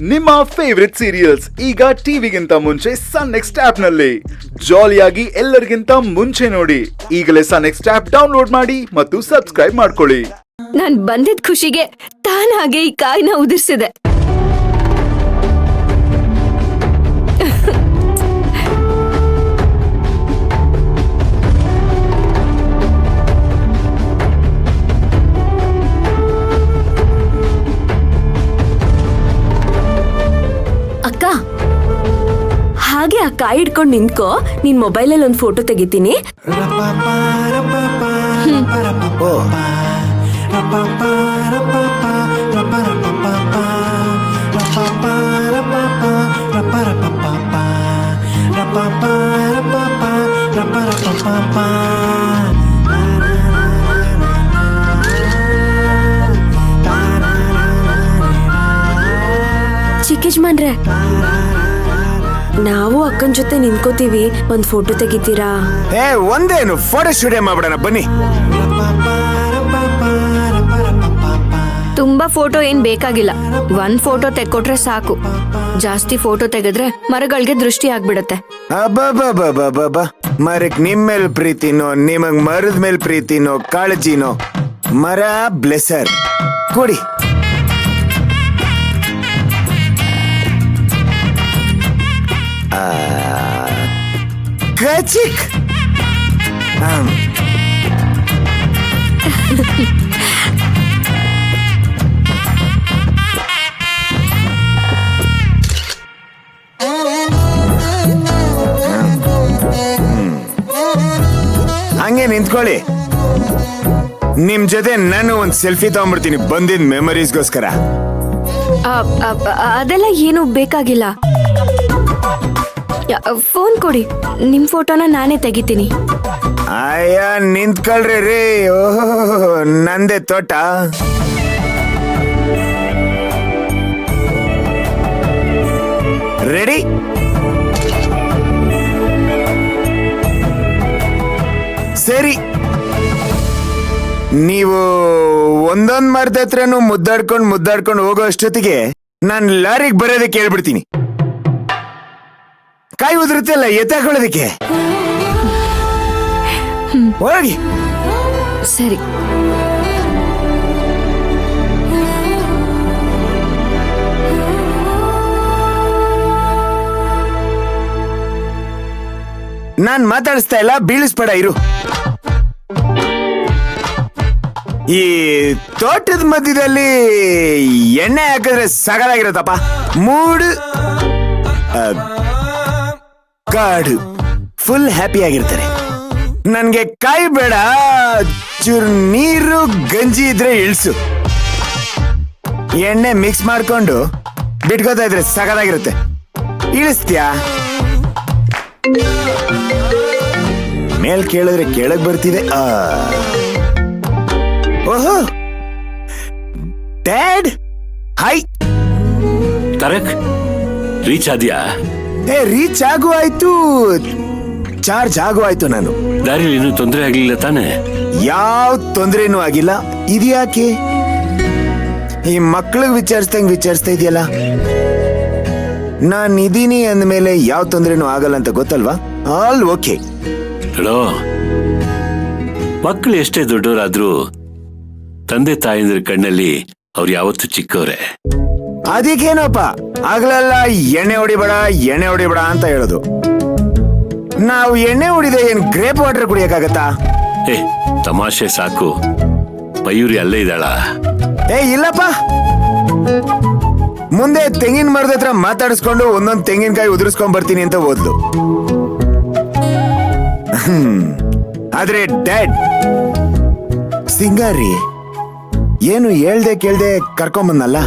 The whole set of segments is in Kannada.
ನಿಮ್ಮ ಫೇವರಿಟ್ ಸೀರಿಯಲ್ಸ್ ಈಗ ಟಿವಿಗಿಂತ ಮುಂಚೆ ಸನ್ ನೆಕ್ಸ್ಟ್ ಆಪ್ ನಲ್ಲಿ ಜಾಲಿಯಾಗಿ ಎಲ್ಲರಿಗಿಂತ ಮುಂಚೆ ನೋಡಿ. ಈಗಲೇ ಸನ್ ನೆಕ್ಸ್ಟ್ ಆಪ್ ಡೌನ್ಲೋಡ್ ಮಾಡಿ ಮತ್ತು ಸಬ್ಸ್ಕ್ರೈಬ್ ಮಾಡ್ಕೊಳ್ಳಿ. ನಾನ್ ಬಂದಿದ್ ಖುಷಿಗೆ ತಾನಾಗೆ ಈ ಕಾಯಿನ ಉದಿರ್ಸಿದೆ. ಅಕ್ಕ, ಹಾಗೆ ಆ ಕಾಯಿ ಹಿಡ್ಕೊಂಡು ನಿಂತ್ಕೋ. ನಿನ್ ಮೊಬೈಲಲ್ಲಿ ಒಂದು ಫೋಟೋ ತೆಗಿತೀನಿ. ಚಿಕ್ಕಜ್ಮನ್ರೆ, ನಾವು ಅಕ್ಕನ ಜೊತೆ ನಿಂತ್ಕೋತೀವಿ, ಒಂದ್ ಫೋಟೋ ತೆಗಿತೀರಾ? ಒಂದೇನು ಫೋಟೋ ಸ್ಟುಡಿಯೋ ಮಾಡ್ಬಿಡೋಣ ಬನ್ನಿ. ತುಂಬಾ ಫೋಟೋ ಏನ್ ಬೇಕಾಗಿಲ್ಲ, ಒಂದ್ ಫೋಟೋ ತೆಕ್ಕೊಟ್ರೆ ಸಾಕು. ಜಾಸ್ತಿ ಫೋಟೋ ತೆಗೆದ್ರೆ ಮರಗಳಿಗೆ ದೃಷ್ಟಿ ಆಗ್ಬಿಡತ್ತೆ. ಮರಕ್ ನಿಮ್ ಮೇಲ್ ಪ್ರೀತಿನೋ, ನಿಮಗ್ ಮರದ ಮೇಲ್ ಪ್ರೀತಿನೋ, ಕಾಳಜಿನೋ? ಮರ ಬ್ಲೆಸರ್ ಕೊಡಿ. ಕಚಿಕ್ ಹಂಗೆ ನಿಂತ್ಕೊಳ್ಳಿ. ನಿಮ್ ಜೊತೆ ನಾನು ಒಂದ್ ಸೆಲ್ಫಿ ತಗೊಂಡ್ಬಿಡ್ತೀನಿ ಬಂದಿದ್ ಮೆಮರೀಸ್ಗೋಸ್ಕರ. ಅದೆಲ್ಲ ಏನು ಬೇಕಾಗಿಲ್ಲ. ಫೋನ್ ಕೊಡಿ, ನಿಮ್ ಫೋಟೋನ ನಾನೇ ತೆಗಿತೀನಿ. ಅಯ್ಯ ನಿಂತ್ಕೊಳ್ರಿ ರೀ. ಓಹೋ, ನಂದೇ ತೋಟ. ರೆಡಿ? ಸರಿ, ನೀವು ಒಂದೊಂದ್ ಮರದ ಹತ್ರನು ಮುದ್ದಾಡ್ಕೊಂಡು ಹೋಗೋ ಅಷ್ಟೊತ್ತಿಗೆ ನಾನ್ ಲಾರಿಗೆ ಬರೋದಕ್ಕೆ ಹೇಳ್ಬಿಡ್ತೀನಿ. ಕಾಯಿ ಉದುರುತ್ತಲ್ಲ ಎತ್ತಾಕೊಳ್ಳೋದಕ್ಕೆ. ಹೋಗಿ. ಸರಿ. ನಾನ್ ಮಾತಾಡಿಸ್ತಾ ಇಲ್ಲ, ಬೀಳಿಸ್ಬೇಡ ಇರು. ಈ ತೋಟದ ಮಧ್ಯದಲ್ಲಿ ಎಣ್ಣೆ ಹಾಕಿದ್ರೆ ಸಗಲಾಗಿರತ್ತಪ್ಪ. ಮೂಡ್ ಕಾಡು ಫುಲ್ ಹ್ಯಾಪಿ ಆಗಿರ್ತಾರೆ. ನನ್ಗೆ ಕಾಯಿ ಬೇಡ, ಚೂರು ನೀರು ಗಂಜಿ ಇದ್ರೆ ಇಳ್ಸು. ಎಣ್ಣೆ ಮಿಕ್ಸ್ ಮಾಡ್ಕೊಂಡು ಬಿಟ್ಕೋತಾ ಇದ್ರೆ ಸಗಲಾಗಿರುತ್ತೆ. ಇಳಿಸ್ತ್ಯಾ? ಮೇಲ್ ಕೇಳಿದ್ರೆ ಕೇಳಕ್ ಬರ್ತಿದೆ. ಓಹೋ ಡ್ಯಾಡ್, ಹಾಯ್. ತರಕ್ ರೀಚ್ ಆದ್ಯಾ? ರೀಚ್ ಆಗು ಆಯ್ತು, ಚಾರ್ಜ್ ಆಗು ಆಯ್ತು. ನಾನು ದಾರಿಲಿ ಇನ್ನೂ ತೊಂದರೆ ಆಗ್ಲಿಲ್ಲ ತಾನೆ? ಯಾವ ತೊಂದ್ರೆನೂ ಆಗಿಲ್ಲ. ಇದ್ಯಾಕೆ ಈ ಮಕ್ಳಿಗೆ ವಿಚಾರಿಸ್ತಾ ಇದೆಯಲ್ಲ? ನಾನ್ ಇದೀನಿ ಅಂದ್ಮೇಲೆ ಯಾವ ತೊಂದ್ರೆನೂ ಆಗಲ್ಲ ಅಂತ ಗೊತ್ತಲ್ವಾ? All okay. ಹೇಳೋ, ಮಕ್ಕಳು ಎಷ್ಟೇ ದೊಡ್ಡವರಾದ್ರೂ ತಂದೆ ತಾಯಿಂದ್ರ ಕಣ್ಣಲ್ಲಿ ಅವ್ರು ಯಾವತ್ತೂ ಚಿಕ್ಕವ್ರೆ. ಅದಕ್ಕೇನಪ್ಪ ಆಗ್ಲೆಲ್ಲ ಎಣ್ಣೆ ಹೊಡಿಬೇಡ ಅಂತ ಹೇಳೋದು. ನಾವು ಎಣ್ಣೆ ಹೊಡಿದೆ ಏನ್ ಗ್ರೇಪ್ ವಾಟರ್ ಕುಡಿಯಕ್ಕಾಗತ್ತಾ? ತಮಾಷೆ ಸಾಕು. ಮಯೂರಿ ಅಲ್ಲೇ ಇದ್ದಾಳ? ಇಲ್ಲಪ್ಪ. ಮುಂದೆ ತೆಂಗಿನ ಮರದ ಹತ್ರ ಮಾತಾಡಿಸ್ಕೊಂಡು ಒಂದೊಂದ್ ತೆಂಗಿನಕಾಯಿ ಉದುರಿಸ್ಕೊಂಡ್ ಬರ್ತೀನಿ ಅಂತ ಓದ್ಲು. ಆದ್ರೆ ಡ್ಯಾಡ್ ಸಿಂಗಾರಿ ಏನು ಹೇಳ್ದೆ ಕೇಳ್ದೆ ಕರ್ಕೊಂಬಂದಲ್ಲ.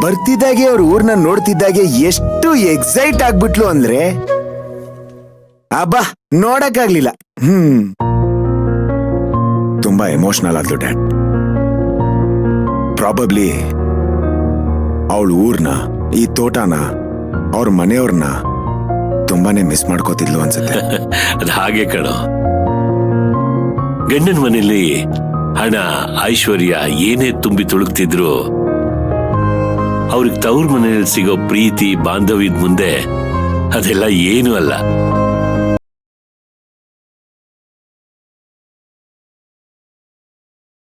ಬರ್ತಿದ್ದಾಗೆ ಅವ್ರ ಊರ್ನ ನೋಡ್ತಿದ್ದಾಗೆ ಎಷ್ಟು ಎಕ್ಸೈಟ್ ಆಗ್ಬಿಟ್ಲು ಅಂದ್ರೆ ಅಬ್ಬಾ ನೋಡಕ್ಕಾಗ್ಲಿಲ್ಲ. ತುಂಬಾ ಎಮೋಷನಲ್ ಆದ್ಲು ಡ್ಯಾಡ್. ಪ್ರಾಬಬ್ಲಿ ಅವಳ ಊರ್ನ, ಈ ತೋಟನ, ಅವ್ರ ಮನೆಯವ್ರನ್ನ ತುಂಬಾನೇ ಮಿಸ್ ಮಾಡ್ಕೋತಿದ್ಲು ಅನ್ಸುತ್ತೆ. ಅದು ಹಾಗೆ ಕಣೋ. ಗಂಡನ ಮನೆಯಲ್ಲಿ ಹಣ ಐಶ್ವರ್ಯ ಏನೇ ತುಂಬಿ ತುಳುಕ್ತಿದ್ರು ಅವ್ರಿಗೆ ತವ್ರ ಮನೆಯಲ್ಲಿ ಸಿಗೋ ಪ್ರೀತಿ ಬಾಂಧವ್ಯದ ಮುಂದೆ ಅದೆಲ್ಲ ಏನೂ ಅಲ್ಲ.